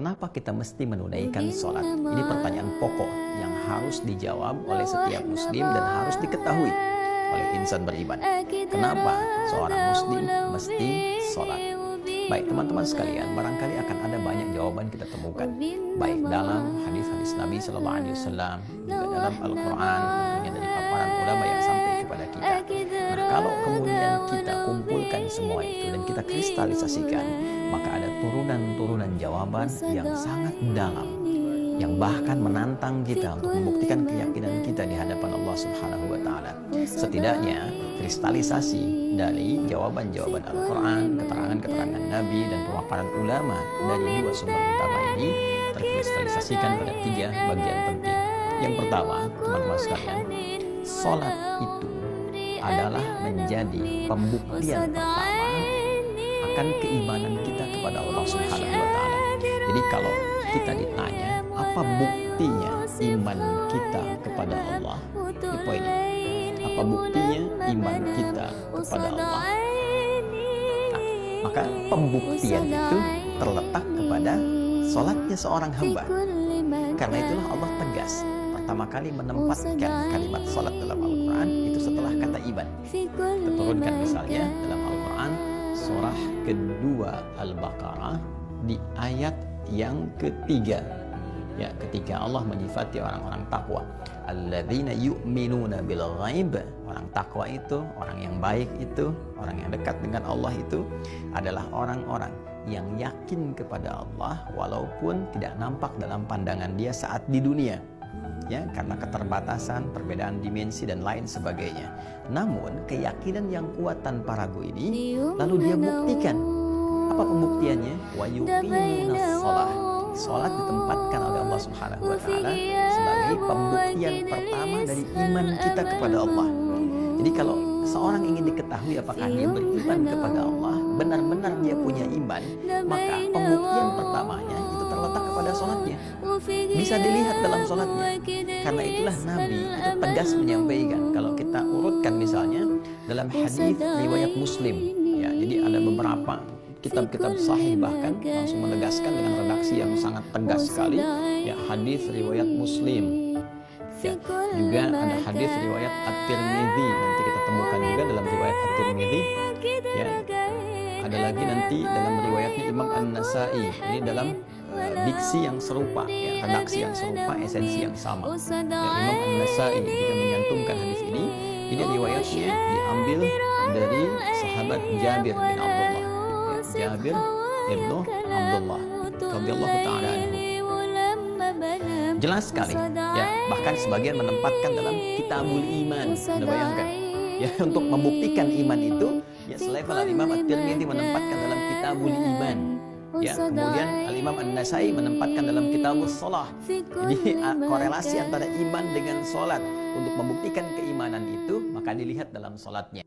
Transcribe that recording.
Kenapa kita mesti menunaikan sholat? Ini pertanyaan pokok yang harus dijawab oleh setiap muslim dan harus diketahui oleh insan beriman. Kenapa seorang muslim mesti sholat? Baik teman-teman sekalian, barangkali akan ada banyak jawaban kita temukan, baik dalam hadis-hadis Nabi Sallallahu Alaihi Wasallam, juga dalam Al-Quran, tentunya dari paparan ulama yang sampai kepada kita. Nah, kalau kemudian kita kumpulkan semua itu dan kita kristalisasikan, maka ada turunan-turunan jawaban yang sangat dalam, yang bahkan menantang kita untuk membuktikan keyakinan kita di hadapan Allah Subhanahu wa Ta'ala. Setidaknya kristalisasi dari jawaban-jawaban Al-Quran, keterangan-keterangan Nabi dan pemaparan ulama dari dua sumber utama ini terkristalisasikan pada 3 bagian penting. Yang pertama, teman-teman sekalian, sholat itu adalah menjadi pembuktian pertama akan keimanan kita kepada Allah Subhanahu wa Ta'ala. Jadi kalau kita ditanya apa buktinya iman kita kepada Allah, ini poinnya. Apa buktinya iman kita kepada Allah? Nah, maka pembuktian itu terletak kepada sholatnya seorang hamba. Karena itulah Allah tegas pertama kali menempatkan kalimat sholat dalam Al-Quran itu setelah kata iman. Kita turunkan misalnya dalam Al-Quran surah kedua Al-Baqarah di ayat yang ketiga, ya, ketika Allah menyifati orang-orang takwa, alladzina yu'minuna bil ghaib. Orang takwa itu, orang yang baik itu, orang yang dekat dengan Allah itu adalah orang-orang yang yakin kepada Allah walaupun tidak nampak dalam pandangan dia saat di dunia, ya, karena keterbatasan, perbedaan dimensi dan lain sebagainya. Namun keyakinan yang kuat tanpa ragu ini lalu dia buktikan. Apa pembuktiannya? Wa yuqimunas shalah. Salat ditempatkan oleh Allah Subhanahu wa Ta'ala sebagai pembuktian pertama dari iman kita kepada Allah. Jadi kalau seorang ingin diketahui apakah dia beriman kepada Allah, benar-benar dia punya iman, maka pembuktian pertamanya itu terletak kepada sholatnya. Bisa dilihat dalam sholatnya. Karena itulah Nabi itu tegas menyampaikan. Kalau kita urutkan misalnya dalam hadis riwayat Muslim, ya, jadi ada beberapa kitab-kitab sahih bahkan langsung menegaskan dengan redaksi yang sangat tegas sekali, ya, hadis riwayat Muslim, ya, juga ada hadis riwayat At-Tirmidzi, nanti kita temukan juga dalam riwayat At-Tirmidzi, ya, ada lagi nanti dalam riwayatnya Imam An-Nasai, ini dalam diksi yang serupa, ya, redaksi yang serupa, esensi yang sama, ya, Imam An-Nasai juga menyantumkan hadis ini riwayatnya diambil dari sahabat Jabir bin Abdullah, Jabir ibnu Abdullah radhiyallahu ta'ala anhu. Jelas sekali, ya, bahkan sebagian menempatkan dalam kitabul iman. Anda bayangkan, ya, untuk membuktikan iman itu, ya, selevel Al-Imam At-Tirmidzi menempatkan dalam kitabul iman, ya, kemudian Al-Imam An-Nasai menempatkan dalam kitabus shalah. Jadi korelasi antara iman dengan sholat untuk membuktikan keimanan itu maka dilihat dalam sholatnya.